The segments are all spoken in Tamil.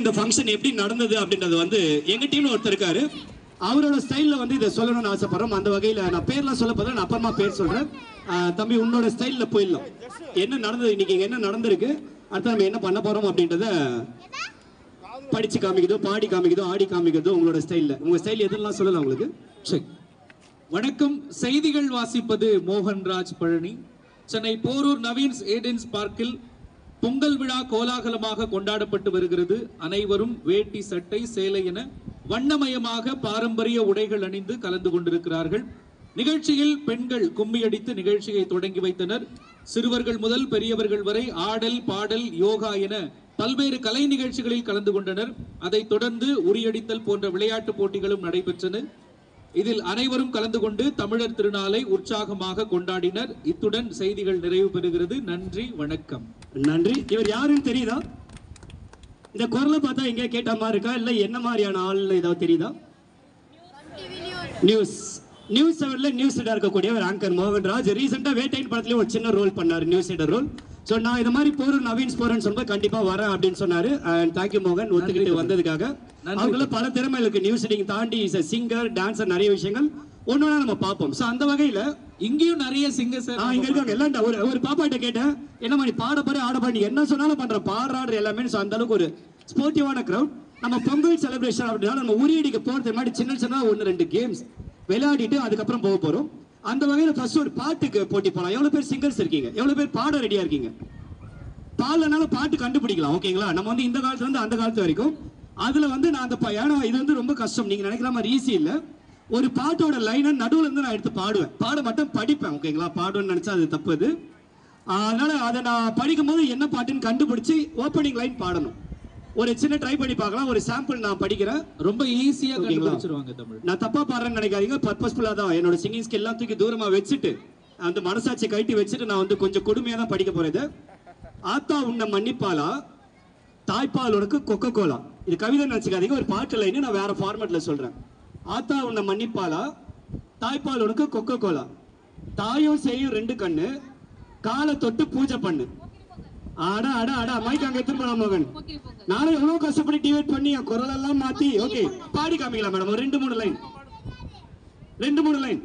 இந்த ஃபங்க்ஷன் எப்படி நடந்தது அப்படின்றது வந்து எங்க டீம்ல ஒருத்தர் இருக்காரு. அவரோட ஸ்டைல்ல வந்து இதை சொல்லணும்னு ஆசைப்படுறோம். அந்த வகையில நான் பேர்லாம் சொல்ல போதும், நான் அப்புறமா பேர் சொல்றேன். தம்பி உன்னோட ஸ்டைல்ல போயிடலாம். என்ன நடந்தது இன்னைக்கு, என்ன நடந்திருக்கு, அடுத்து நம்ம என்ன பண்ண போறோம் அப்படின்றத படிச்சு காமிக்குதோ, பாடி காமிக்குதோ, ஆடி காமிக்குதோ உங்களோட ஸ்டைல்ல. உங்க ஸ்டைல் எதெல்லாம் சொல்லலாம் உங்களுக்கு? சரி. வணக்கம். செய்திகள் வாசிப்பது மோகன்ராஜ் பழனி. சென்னை போரூர் நவீன்ஸ் ஏடென்ஸ் பார்க்கில் பொங்கல் விழா கோலாகலமாக கொண்டாடப்பட்டு வருகிறது. அனைவரும் வேட்டி, சட்டை, சேலை என வண்ணமயமாக பாரம்பரிய உடைகள் அணிந்து கலந்து கொண்டிருக்கிறார்கள். நிகழ்ச்சியில் பெண்கள் கும்மியடித்து நிகழ்ச்சியை தொடங்கி வைத்தனர். சிறுவர்கள் முதல் பெரியவர்கள் வரை ஆடல், பாடல், யோகா என பல்வேறு கலை நிகழ்ச்சிகளில் கலந்து கொண்டனர். அதைத் தொடர்ந்து உரியடித்தல் போன்ற விளையாட்டு போட்டிகளும் நடைபெற்றன. இதில் அனைவரும் கலந்து கொண்டு தமிழர் திருநாளை உற்சாகமாக கொண்டாடினர். இத்துடன் செய்திகள் நிறைவு பெறுகிறது. நன்றி, வணக்கம். நன்றி. இவர் யாருன்னு தெரியுதா? இந்த குரலை பார்த்தா எங்க கேட்ட மாதிரி இருக்கா, இல்ல என்ன மாதிரியான ஆள் ஏதாவது தெரியுதா? நியூஸ் செவன்ல நியூஸ் ரீடரா இருக்கக்கூடிய ஒரு ஆங்கர் மோகன்ராஜ். ரீசெண்டா வேட்டையின் படத்துலயும் ஒரு சின்ன ரோல் பண்ணாரு, நியூஸ் ரீடர் ரோல். ஸோ நான் இது மாதிரி போறேன், நவீன்ஸ் போறேன்னு சொல்லும்போது கண்டிப்பா வரேன் அப்படின்னு சொன்னாரு. அண்ட் தேங்க்யூ மோகன், ஒத்துக்கிட்டு வந்ததுக்காக. அவங்கள பல திறமை இருக்கு, நியூஸ் ரீடிங் தாண்டி சிங்கர், டான்சர், நிறைய விஷயங்கள் ஒன்னொன்னா நம்ம பார்ப்போம். ஸோ அந்த வகையில இங்கேயும் நிறைய சிங்கர்ஸ் இங்க இருக்காங்க. எல்லாம் ஒரு பாப்பாட்ட கேட்டேன், என்ன மாதிரி பாட போற, ஆட போற, என்ன சொன்னாலும் பண்ற, பாடுறாடு எல்லாமே. ஸோ அந்த அளவுக்கு ஒரு ஸ்போர்ட்டிவான கிரௌட். நம்ம பொங்கல் செலிப்ரேஷன் அப்படின்னா நம்ம உரியடிக்க போறது மாதிரி சின்ன 1-2 கேம்ஸ் விளையாடிட்டு அதுக்கப்புறம் போக போறோம். அந்த வகையில ஃபர்ஸ்ட் ஒரு பாட்டுக்கு போட்டி போலாம். எவ்வளவு பேர் சிங்கர்ஸ் இருக்கீங்க? எவ்வளவு பேர் பாட ரெடியா இருக்கீங்க? பாடலனாலும் பாட்டு கண்டுபிடிக்கலாம், ஓகேங்களா? நம்ம வந்து இந்த காலத்துல இருந்து அந்த காலத்து வரைக்கும் அதுல வந்து நான் அந்த ஏன்னா இது வந்து ரொம்ப கஷ்டம், நீங்க நினைக்கிற மாதிரி ஈஸி இல்ல. ஒரு பாட்டோட லைனை நடுவுல இருந்து நான் எடுத்து பாடுவேன், பாட மட்டும் படிப்பேன், ஓகேங்களா? பாடுவேன்னு நினைச்சா அது தப்பு. அது அதனால அதை நான் படிக்கும் போது என்ன பாட்டுன்னு கண்டுபிடிச்சு ஓப்பனிங் லைன் பாடணும். ஒரு சின்ன ட்ரை பண்ணி பார்க்கலாம். ஒரு சாம்பிள் நான் படிக்கிறேன், ரொம்ப ஈஸியா கண்டுபிடிச்சிருவாங்க தமிழ். நான் தப்பா பாடுறேன்னு நினைக்காதீங்க, பர்பஸ்ஃபுல்லா தான் என்னோட சிங்கிங் ஸ்கில் எல்லாம் தூக்கி தூரமா வச்சுட்டு அந்த மனசாட்சி கட்டி வச்சுட்டு நான் வந்து கொஞ்சம் கொடுமையா தான் படிக்க போறது. ஆத்தா உன்னை மன்னிப்பாலா, தாய்ப்பால் உனக்கு கொக்கோ கோலா. இது கவிதை நினைச்சுக்காதீங்க, ஒரு பாட்டு லைன் நான் வேற ஃபார்மேட்ல சொல்றேன். ஆத்தா உன்னை மன்னிப்பாலா, தாய்ப்பால் உனக்கு கொக்கோ கோலா, தாயும் செய்யும் 2 கண்ணு, காலை தொட்டு பூஜை பண்ணு. அடா அடா அடா, மைக் அங்க எடுத்துட்டு போலாம் மோகன். நானும் எவ்வளவு கஷ்டப்பட்டு டிவைட் பண்ணி என் குரல் எல்லாம் மாத்தி ஓகே பாடி காமிக்கலாம் மேடம். ஒரு 2-3 லைன், 2-3 லைன்.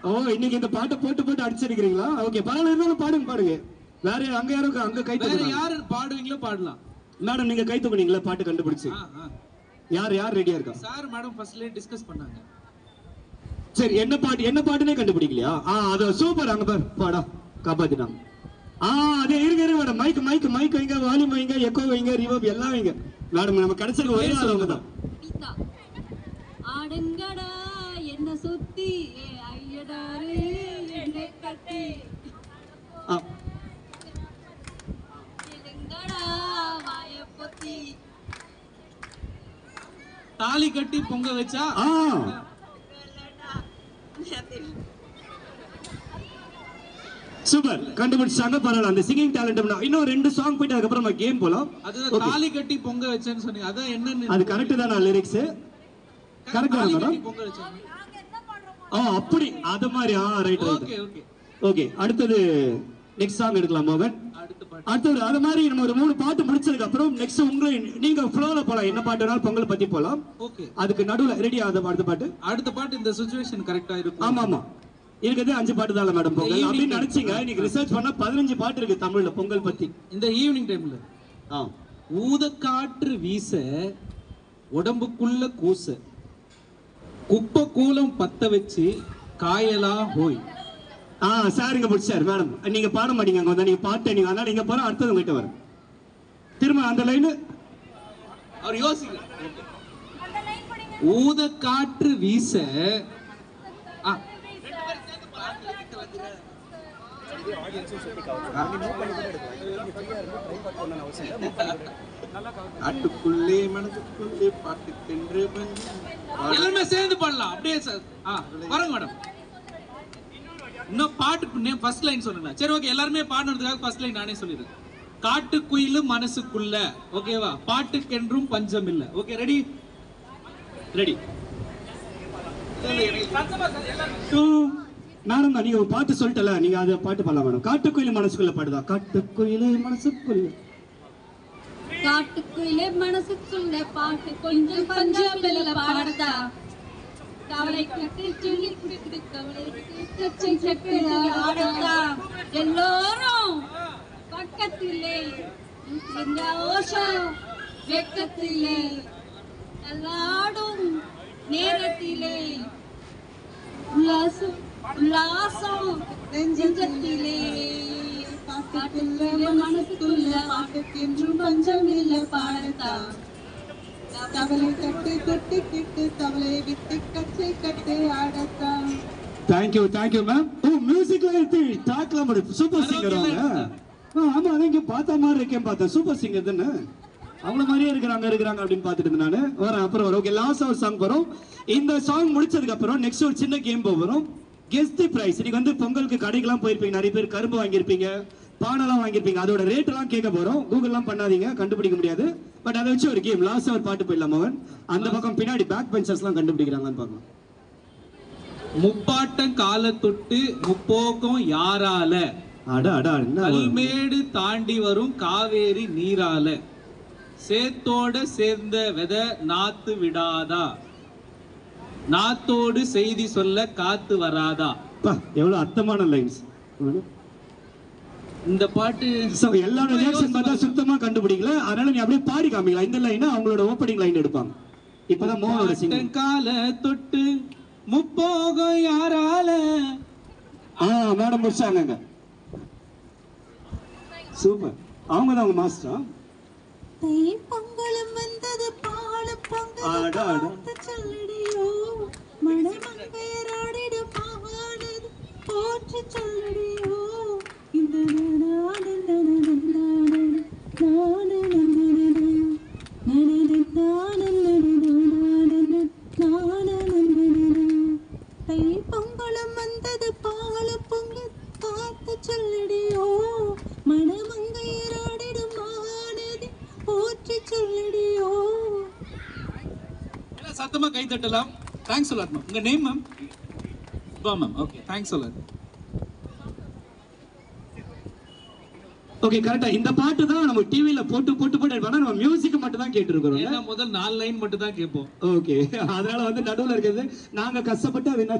ஓ, இன்னைக்கு இந்த பாட்டை போட்டு அடிச்சிருக்கீங்களா? ஓகே, பரவாயில்ல, இருந்தாலும் பாடுங்க. வேற அங்க யாரும் அங்க கை தூக்குங்க. யாரு பாடுவீங்களோ பாடலாம். மேடம் நீங்க கை தூக்குனீங்களா பாட்டு கண்டுபிடிச்சு? யார் ரெடியா இருக்கா? சார் மேடம் ஃபர்ஸ்ட்ல டிஸ்கஸ் பண்ணாங்க. சரி, என்ன பாட்டுனே கண்டுபிடிக்கலையா? அது சூப்பர். அங்க பாரு, பாடா காப்பாத்திட்டாங்க. அதே இருங்க மேடம், மைக் வைங்க, வால்யூம் வைங்க, எக்கோ வைங்க, ரிவர்ப் எல்லாம் வைங்க. மேடம் நம்ம கிடைச்சிருக்க ஒரே ஆள் அவங்க தான். ஆடுங்கடா என்ன சுத்தி ஐயடாரு என்னை கட்டி கேளுங்கடா வாய பொத்தி தாலி கட்டி பொங்க வச்சா சூப்பர், கண்டுபிடிச்சாங்க. பரவாயில்ல, அந்த சிங்கிங் டேலண்ட். இன்னும் 2 சாங் போயிட்டு அதுக்கப்புறம் நம்ம கேம் போலாம். அது தாலி கட்டி பொங்க வச்சேன்னு சொன்னீங்க, அதான் என்னன்னு? அது கரெக்ட் தானா? லிரிக்ஸ் கரெக்ட் தானா மேடம்? அப்படி அது மாதிரி. ரைட். ஓகே, அடுத்தது நெக்ஸ்ட் சாங் எடுக்கலாம் மோகன். அடுத்தது அது மாதிரி நம்ம ஒரு 3 பாட்டு முடிச்சதுக்கு அப்புறம் நெக்ஸ்ட் உங்களை நீங்க ஃப்ளோல போலாம், என்ன பாட்டு வேணாலும் பொங்கல் பத்தி போலாம். ஓகே, அதுக்கு நடுவுல ரெடி ஆகுது அடுத்த பாட்டு இந்த சிச்சுவேஷன் கரெக்டா இருக்கும். ஆமா இருக்குது. 5 பாட்டு தான் மேடம் பொங்கல் அப்படின்னு நினைச்சீங்க. இன்னைக்கு ரிசர்ச் பண்ணா 15 பாட்டு இருக்கு தமிழ்ல பொங்கல் பத்தி. இந்த ஈவினிங் டைம்ல ஊத காற்று வீச உடம்புக்குள்ள கூச குப்பை கூலம் பத்த வச்சு காயலா ஹோய். சாருங்க பிடிச்சாரு மேடம். நீங்க பாட மாட்டீங்க, அங்க வந்தா நீங்க பாட்டு நீங்க, அதனால நீங்க போற அடுத்தது உங்ககிட்ட வரும். திரும்ப அந்த லைன் அவர் யோசிக்க. ஊத காற்று வீச காட்டுக்குள்ளே மனதுக்குள்ளே பாட்டு தென்று எல்லாமே சேர்ந்து பாடலாம் அப்படியே. வரங்க மேடம், இன்னும் பாட்டு ஃபர்ஸ்ட் லைன் சொன்னேன். சரி ஓகே, எல்லாருமே பாடுறதுக்காக ஃபர்ஸ்ட் லைன் நானே சொல்லிடுறேன். காட்டுக்குயிலு மனசுக்குள்ள, ஓகேவா? பாட்டுக்கென்றும் பஞ்சம் இல்ல. Okay, ready. 2 மேடம் தான் நீங்க ஒரு பாட்டு சொல்லிட்டல, நீங்க அதை பாட்டு பாடலாம் மேடம். காட்டுக்குயில் மனசுக்குள்ள பாடுதா? காட்டுக்குயிலே மனசுக்குள்ள, காட்டுக்குள்ளே மனசுக்குள்ள பாட்டு கொஞ்சம் பஞ்சம் இல்ல பாடதா. கவலை கட்டி சொல்லி குடிக்குது கவலை கட்டி சக்கரை ஆடதா. எல்லோரும் பக்கத்திலே இந்த ஓஷம் வெக்கத்திலே எல்லாடும் நேரத்திலே உல்லாசம் உல்லாசம் நெஞ்சத்திலே காட்டுக்குள்ளே மனசுக்குள்ள பாட்டுக்கென்றும் பஞ்சம் இல்ல பாடதா. கவலை கட்டு கட்டு கிட்டு கவலை விட்டு கட்டு கட்டு ஆடதா. Thank you thank you ma'am. ஓ மியூசிக்ல எடுத்து டாக்லாம் பண்ணு. சூப்பர் சிங்கர் அவங்க. ஆமா அதான் இங்க பார்த்த மாதிரி இருக்கேன் பார்த்தேன். சூப்பர் சிங்கர் தானே, அவங்கள மாதிரியே இருக்கிறாங்க அப்படின்னு பார்த்துட்டு இருந்தேன் நானு. வரேன் அப்புறம் வரும். ஓகே லாஸ்ட் ஒரு சாங் வரும். இந்த சாங் முடிச்சதுக்கு அப்புறம் நெக்ஸ்ட் ஒரு சின்ன கேம் வரும். கெஸ் தி பிரைஸ். இன்னைக்கு வந்து பொங்கலுக்கு கடைக்கெல்லாம் போயிருப்பீங்க, நிறைய பேர் கரும்பு வாங்கியிருப்பீங்க, பானெல்லாம் வாங்கியிருப்பீங்க. அதோட ரேட் எல்லாம் கேட்க போறோம். கூகுள்லாம் பண்ணாதீங்க, கண்டுபிடிக்க முடியாது. பட் அதை வச்சு ஒரு கேம் லாஸ்ட் ஒரு பாட்டு போயிடலாம் மோகன். அந்த பக்கம் பின்னாடி பேக் பெஞ்சர்ஸ்லாம் கண்டுபிடிக்கிறாங்கன்னு பார்க்கலாம். முப்பாட்டம் கால தொட்டு முப்போகம் யாரால, அடா அடா என்ன கல்மேடு தாண்டி வரும் காவேரி நீரால, சேத்தோட சேர்ந்த வித நாத்து விடாதா, நாத்தோடு செய்தி சொல்ல காத்து வராதா. எவ்வளவு அர்த்தமான லைன்ஸ். இந்த பாட்டு எல்லாரோட ரியாக்ஷன் பார்த்தா சுத்தமா கண்டுபிடிக்கல. அதனால நீ அப்படியே பாடி காமிக்கலாம். இந்த லைன் அவங்களோட ஓப்பனிங் லைன் எடுப்பாங்க. இப்பதான் மோகனோட சிங்கிங். கால தொட்டு முப்போகம் யாரால. மேடம் முடிச்சாங்க. சூப்பர். அவங்க தான் அவங்க மாஸ்டர். பொங்கலும் வந்தது பால ஆடா, ஆடா. பொங்கல் சொல்லடியோ மணமங்கையராடிடு பாவானது போற்றி சொல்லடியோ இந்த தை பொங்கலும் வந்தது பால பொங்கல் காத்து சொல்லடியோ மணமங்கையராடிடும் மானது போற்றி சொல்லடியோ. சத்தமா கை தட்டலாம். தேங்க்ஸ் சொல்லாட் மேம். உங்க name ma'am? Ma'am. Okay thanks சொல்லாட். ஓகே கரெக்ட்டா. இந்த பாட்டு தான் நம்ம டிவில போட்டு எடுப்பாங்க. நம்ம மியூசிக் மட்டும் தான் கேட்டிருக்கோம். ஏன்னா முதல் 4 லைன் மட்டும் தான் கேட்போம். ஓகே அதனால வந்து நடுவுல இருக்கிறது நாங்க கஷ்டப்பட்டு அது என்ன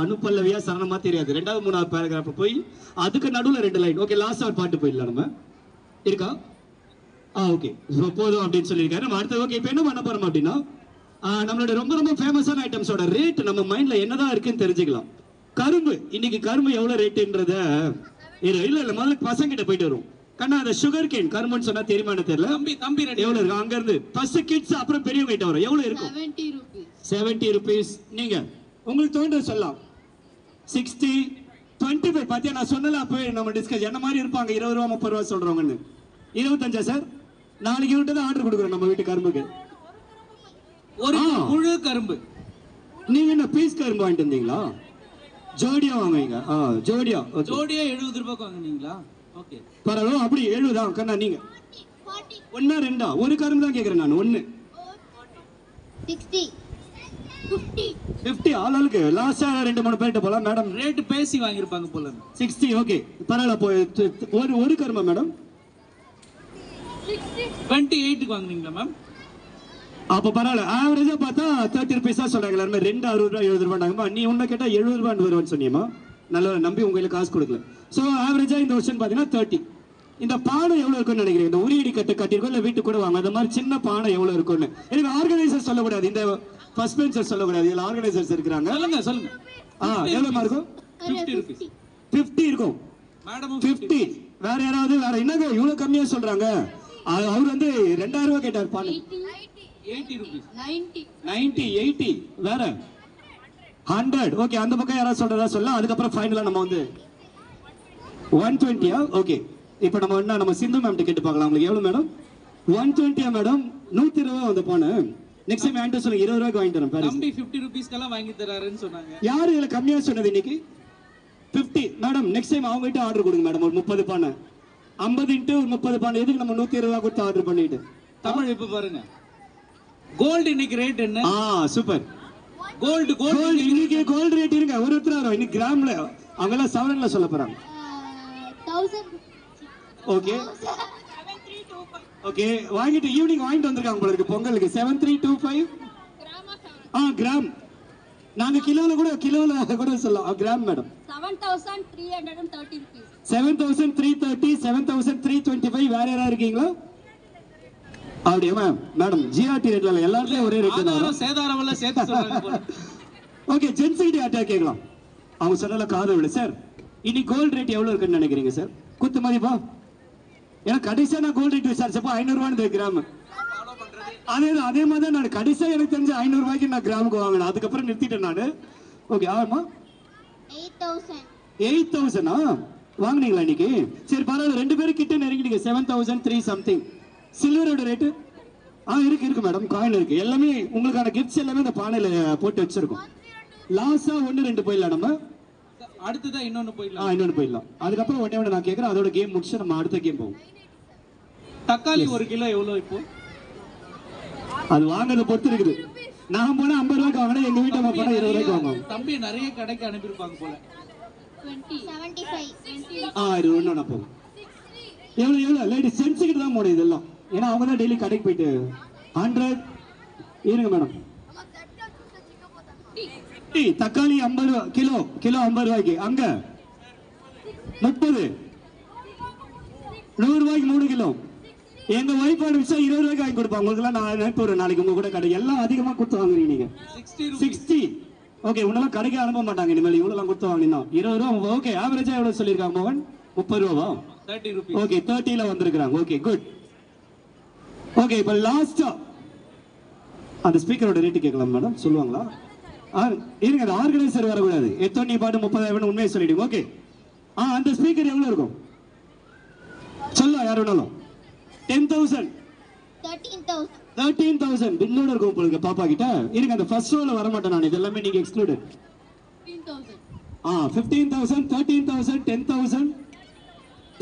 அனுப்பல்லவியா சரணமா தெரியாது. 2வது 3வது பேராகிராஃப் போய் அதுக்கு நடுவுல 2 லைன். ஓகே லாஸ்ட் ஒரு பாட்டு போயிடலாம். நம்ம இருக்கா? ஓகே போதும் அப்படின்னு சொல்லியிருக்காரு. நம்ம அடுத்து ஓகே இப்போ என்ன பண்ண போறோம் அப்படின்னா நம்மளோட ரொம்ப ரொம்ப ஃபேமஸான ஐட்டம்ஸோட ரேட் நம்ம மைண்ட்ல என்னதான் இருக்குன்னு தெரிஞ்சுக்கலாம். கரும்பு இன்னைக்கு கரும்பு எவ்வளவு ரேட்டுன்றத இல்ல முதல்ல பசங்க கிட்ட போயிட்டு வரும். கண்ணா அந்த சுகர் கேன் கரும்புன்னு சொன்னா தெரியுமான்னு தெரியல. தம்பி எவ்வளவு இருக்கு அங்க இருந்து ஃபர்ஸ்ட் கிட்ஸ் அப்புறம் பெரியவங்க கிட்ட வரும். எவ்வளவு இருக்கும்? 70 rupees. நீங்க உங்களுக்கு தோன்ற சொல்லலாம். 60 25 பாத்தியா நான் சொன்னல அப்பவே நம்ம டிஸ்கஸ் என்ன மாதிரி இருப்பாங்க 20 ரூபா 30 ரூபா சொல்றவங்கன்னு. 25 சார் நாளைக்கு விட்டு தான் ஆர்டர் கொடுக்குறோம் நம்ம வீட்டு கரும்புக்கு. ஒரு முழு கரும்பு. நீங்க என்ன பீஸ் கரும்பு வாங்கிட்டு வந்தீங்களா? ஜோடியா வாங்குவீங்க? ஜோடியா 70 ரூபாய்க்கு வாங்குனீங்களா? ஓகே பரவாயில்ல. அப்படி 70 தான் கண்ணா. நீங்க 1 2 ஒரு கரும்பு தான் கேக்குறேன் நான். 1 60 50 ஆளுக்கு லாஸ்டா 2-3 பேர்ட்ட போலாம். மேடம் ரேட் பேசி வாங்கிருப்பாங்க போல. 60 ஓகே பரவாயில்ல. ஒரு கரும்பா மேடம்? 28க்கு வாங்குனீங்களா மேம்? அப்ப பரவாயில்ல. ஆவரேஜா பார்த்தா 30 rupees தான் சொல்றாங்க எல்லாருமே. 2 60 ரூபாய் 70 ரூபாய்டாங்கம்மா. நீ உன்ன கேட்டா 70 ரூபாய் வருவான்னு சொன்னியம்மா. நல்ல நம்பி உங்களுக்கு காசு கொடுக்கல. சோ ஆவரேஜா இந்த வருஷம் பாத்தீங்கன்னா 30. இந்த பானை எவ்வளவு இருக்குன்னு நினைக்கிறேன்? இந்த உரியடி கட்டிருக்கோம் இல்ல வீட்டுக்கு கூட வாங்க அந்த மாதிரி சின்ன பானை எவ்வளவு இருக்குன்னு எனக்கு ஆர்கனைசர் சொல்லக்கூடாது. இந்த ஃபர்ஸ்ட் பெஞ்சர் சொல்லக்கூடாது. இதுல ஆர்கனைசர்ஸ் இருக்காங்க. சொல்லுங்க. எவ்வளவு இருக்கும்? 50 rupees. 50 இருக்கும் மேடம் 50. வேற யாராவது வேற என்னங்க இவ்வளவு கம்மியா சொல்றாங்க? அவர் வந்து 2000 ரூபாய் கேட்டார் பானை. 80 rupees. 90 80 வேற 100. ஓகே அந்த பக்கம் யாராவது சொல்றதா சொல்லலாம். அதுக்கப்புறம் ஃபைனலா நம்ம வந்து 120. ஓகே இப்போ நம்ம என்ன நம்ம சிந்து மேம் கேட்டு பார்க்கலாம். உங்களுக்கு எவ்வளவு மேடம்? 120 மேடம். 120 அந்த பானை. நெக்ஸ்ட் டைம் என்கிட்ட சொல்லுங்க 20 ரூபாய்க்கு வாங்கி தரேன். தம்பி 50 rupeesக்கெல்லாம் வாங்கி தராருன்னு சொன்னாங்க. யாரு இதுல கம்மியா சொன்னது இன்னைக்கு? 50 மேடம். நெக்ஸ்ட் டைம் அவங்க கிட்ட ஆர்டர் கொடுங்க மேடம். ஒரு 30 பானை 50 into 30 பானை. எதுக்கு நம்ம 120 ரூபாய் கொடுத்து ஆர்டர் பண்ணிட்டு? தமிழ் இப்ப பாருங்க. கோல்டு இன்னைக்கு ரேட் என்ன? சூப்பர். கோல்டு கோல்டு கோல்டு இன்னைக்கு கோல்டு ரேட் இருங்க ஒருத்தர் வரும் இன்னைக்கு கிராம்ல அவங்க எல்லாம் சவரன்ல சொல்ல போறாங்க. 1000 ஓகே ஓகே வாங்கிட்டு ஈவினிங் வாங்கிட்டு வந்திருக்காங்க போல இருக்கு பொங்கலுக்கு. 7325 கிராம். நாங்க கிலோல கூட சொல்லலாம் கிராம் மேடம். 7330 rupees. 7330 7325 வேற யாரா இருக்கீங்களா? அப்படியே மேடம் ஜிஆர்டி ரேட்ல எல்லாத்துலயும் ஒரே ரேட் தான். ஆதாரம் சேதாரம் எல்லாம் சேர்த்து சொல்றாங்க போல. ஓகே ஜென்சிட்டி அட்டாக் கேட்கலாம். அவங்க சொன்னல காதை விட சார் இன்னைக்கு கோல்ட் ரேட் எவ்வளவு இருக்குன்னு நினைக்கிறீங்க சார்? குத்து மதிப்பா? ஏன்னா கடைசியா நான் கோல்ட் ரேட் விசாரிச்சப்போ 500 ரூபான்னு கிராம். அதே மாதிரி தான் நான் கடைசியா எனக்கு தெரிஞ்ச 500 ரூபாய்க்கு நான் கிராமுக்கு வாங்கினேன். அதுக்கப்புறம் நிறுத்திட்டேன் நான். ஓகே ஆமா 8000. 8000 வாங்குனீங்களா இன்னைக்கு? சரி பரவாயில்ல, ரெண்டு பேரும் கிட்ட நெருங்கிட்டீங்க. 7003 சம்திங். சில்வரோட ரேட்டு இருக்கு மேடம், காயின் இருக்கு. எல்லாமே உங்களுக்கான கிஃப்ட்ஸ் எல்லாமே இந்த பானையில போட்டு வச்சிருக்கோம். லாஸ்டா 1-2 போயிடலாம் நம்ம. அடுத்ததா இன்னொன்னு போயிடலாம். இன்னொன்னு போயிடலாம். அதுக்கப்புறம் ஒண்ணே நான் கேட்கறேன், அதோட கேம் முடிச்சு நம்ம அடுத்த கேம் போவோம். தக்காளி 1 கிலோ எவ்வளவு இப்போ? அது வாங்குறத பொறுத்து இருக்குது. நான் போனா 50 ரூபாய்க்கு வாங்கினா எங்க வீட்டு அம்மா போனா 20 ரூபாய்க்கு வாங்குவாங்க. தம்பி நிறைய கடைக்கு அனுப்பியிருப்பாங்க போல. 75. இது ஒண்ணு போகும். எவ்வளவு லேடிஸ் சென்ஸுக்கிட்டு தான் போடும் இதெல்லாம். ஏன்னா அவங்க தான் டெய்லி கடைக்கு போயிட்டு 100 இருங்க மேடம். தக்காளி 50 ரூபா கிலோ 50 ரூபாய்க்கு. அங்க 30 100 ரூபாய்க்கு 3 கிலோ. எங்க ஒய்ஃபோட விஷயம் 20 ரூபாய்க்கு வாங்கி கொடுப்பாங்க. உங்களுக்கு எல்லாம் நான் நினைப்பு நாளைக்கு உங்க கூட கடை எல்லாம் அதிகமா கொடுத்து வாங்குறீங்க நீங்க. 60 ஓகே. உன்னெல்லாம் கடைக்கு அனுப்ப மாட்டாங்க இனிமேல். இவ்வளவு எல்லாம் கொடுத்து வாங்கினா 20 ரூபா. ஓகே ஆவரேஜா எவ்வளவு சொல்லியிருக்காங்க மோகன்? 30 ரூபாவா? 30 rupees. ஓகே 30ல வந்திருக்காங்க. Okay good. ஓகே இப்போ லாஸ்டா அந்த ஸ்பீக்கரோட ரேட் கேட்கலாம் மேடம், சொல்லுவாங்களா? இருங்க, அந்த ஆர்கனைசர் வரக்கூடாது. எத்தனை பாட்டு 30,000 உண்மையை சொல்லிடுங்க. ஓகே அந்த ஸ்பீக்கர் எவ்வளவு இருக்கும் சொல்ல யார் வேணாலும்? 10,000 13,000 பில்லோட இருக்கும் உங்களுக்கு பாப்பா கிட்ட. இருங்க அந்த ஃபர்ஸ்ட் ரோல வர மாட்டேன் நான், இது எல்லாமே நீங்க எக்ஸ்க்ளூடட். 15,000 13,000 10,000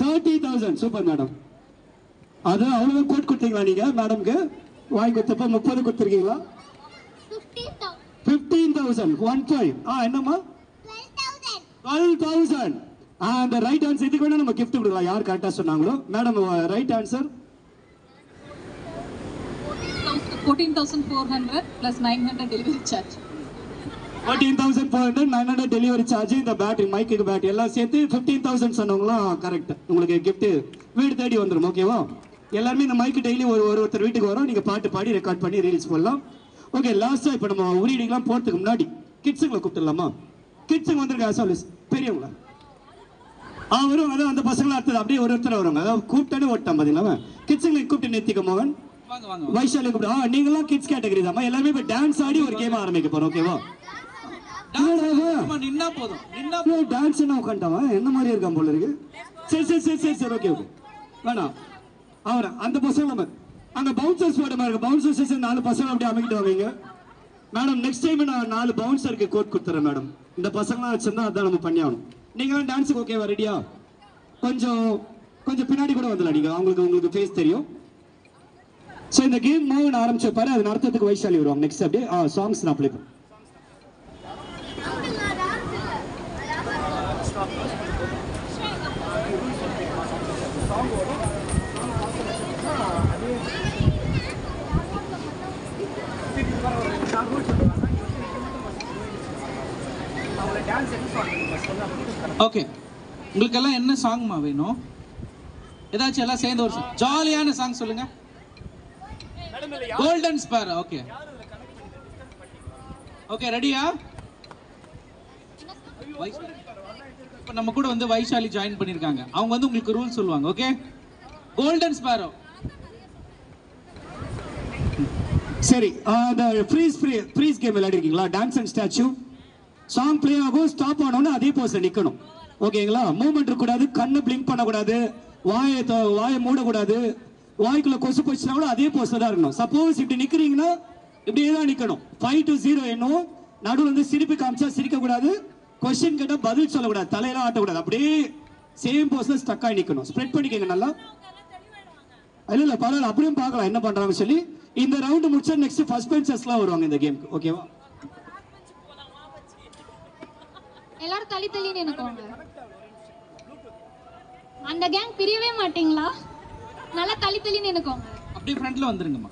30,000 super madam. அது அவ்வளவு கோட் கொடுத்தீங்களா நீங்க மேடம்க்கு? வாங்கி கொடுத்தப்ப 30 கொடுத்துருக்கீங்களா? 15,000 15 என்னம்மா 12,000. அந்த ரைட் ஆன்சர். இதுக்கு வேணா நம்ம கிஃப்ட் கொடுக்கலாம் யார் கரெக்டா சொன்னாங்களோ. Madam right answer 14,400 plus 900 delivery charge. 14,400 900 delivery charge. இந்த பேட்டரி மைக்கு பேட்டரி எல்லாம் சேர்த்து 15,000 சொன்னவங்களாம் கரெக்ட். உங்களுக்கு கிஃப்ட் வீடு தேடி வந்துடும். ஓகேவா? எல்லாருமே இந்த மைக்கு டெய்லி ஒருத்தர் வீட்டுக்கு வரும். நீங்க பாட்டு பாடி ரெக்கார்ட் பண்ணி ரீல்ஸ் போடலாம். ஓகே லாஸ்டா இப்போ நம்ம உரியடிக்கலாம் போறதுக்கு முன்னாடி கிட்ஸுங்களை கூப்பிட்டுலாமா? கிட்ஸுங்க வந்திருக்காங்க சொல்லு பெரியவங்களா வரும். அதான் அந்த பசங்களா அடுத்தது அப்படியே ஒருத்தர் வருவாங்க. அதாவது கூப்பிட்டானே ஓட்டான் பாத்தீங்களா? கிட்ஸுங்களை கூப்பிட்டு நிறுத்திக்க மோகன். வாங்க வாங்க. வைஷாலி கூப்பிட்டு நீங்களாம் கிட்ஸ் கேட்டகரி தான். எல்லாருமே இப்போ டான்ஸ் ஆடி ஒரு கேம் ஆரம்பிக்க போறோம். ஓகேவா? நின்னா போதும். டான்ஸ் என்ன உட்காந்துட்டான் என்ன மாதிரி இருக்கான் போல இருக்கு. சரி ஓகே வேணாம். அவரை அந்த பசங்க அங்க பவுன்சர்ஸ் போட மாதிரி இருக்கு. பவுன்சர்ஸ் 4 பசங்க அப்படியே அமைக்கிட்டு வாங்க மேடம். நெக்ஸ்ட் டைம் நான் 4 பவுன்சருக்கு கோட் கொடுத்துறேன் மேடம். இந்த பசங்களாம் வச்சிருந்தா அதான் நம்ம பண்ணி ஆகணும். நீங்க டான்ஸுக்கு ஓகேவா? ரெடியா? கொஞ்சம் பின்னாடி கூட வந்துடலாம். நீங்க உங்களுக்கு ஃபேஸ் தெரியும். ஸோ இந்த கேம் மோகன் ஆரம்பிச்ச பாரு, அது நடத்துறதுக்கு வைஷாலி வருவாங்க. நெக்ஸ்ட் அப்படியே சாங்ஸ் நான் அப்ளை பண்ணேன். ஓகே உங்களுக்கு எல்லாம் என்ன சாங்மா வேணும்? ஏதாச்சும் எல்லாம் சேர்ந்து ஒரு ஜாலியான சாங் சொல்லுங்க. Golden spare. ஓகே ஓகே ரெடியா? இப்போ நம்ம கூட வந்து வைஷாலி ஜாயின் பண்ணிருக்காங்க. அவங்க வந்து உங்களுக்கு ரூல் சொல்லுவாங்க. Okay golden sparrow. சரி அந்த ஃப்ரீஸ் கேம் விளையாடிருக்கீங்களா? Dance and statue. Song play ஆகும், ஸ்டாப் ஆனோன்னு அதே போஸ்ல நிக்கணும். ஓகேங்களா? மூவ்மெண்ட் இருக்கக்கூடாது, கண்ணு பிளிங்க் பண்ணக்கூடாது, வாயை மூடக்கூடாது, வாய்க்குள்ள கொசு போச்சுன்னா கூட அதே போஸ்ல தான் இருக்கணும். சப்போஸ் இப்படி நிக்கிறீங்கன்னா இப்படியே தான் நிக்கணும். 5 to 0 என்னும். நடுவில் வந்து சிரிப்பு காமிச்சா சிரிக்க கூடாது, கொஸ்டின் கேட்டா பதில் சொல்லக்கூடாது, தலையெல்லாம் ஆட்டக்கூடாது. அப்படியே சேம் போஸ்ல ஸ்டக் ஆகி நிக்கணும். ஸ்ப்ரெட் பண்ணிக்கங்க நல்லா. இல்ல பரவாயில்ல, அப்படியும் பார்க்கலாம் என்ன பண்றாங்க சொல்லி. இந்த ரவுண்ட் முடிச்சா நெக்ஸ்ட் ஃபர்ஸ்ட் பெஞ்சர்ஸ்லாம் வருவாங்க இந்த கேமுக்கு. ஓகேவா? எல்லாரும் தள்ளி தள்ளி நின்னுக்கோங்க. அந்த கேங் பிரியவே மாட்டீங்களா? நல்லா தள்ளி தள்ளி நின்னுக்கோங்க. அப்படியே ஃப்ரண்ட்ல வந்துருங்கம்மா.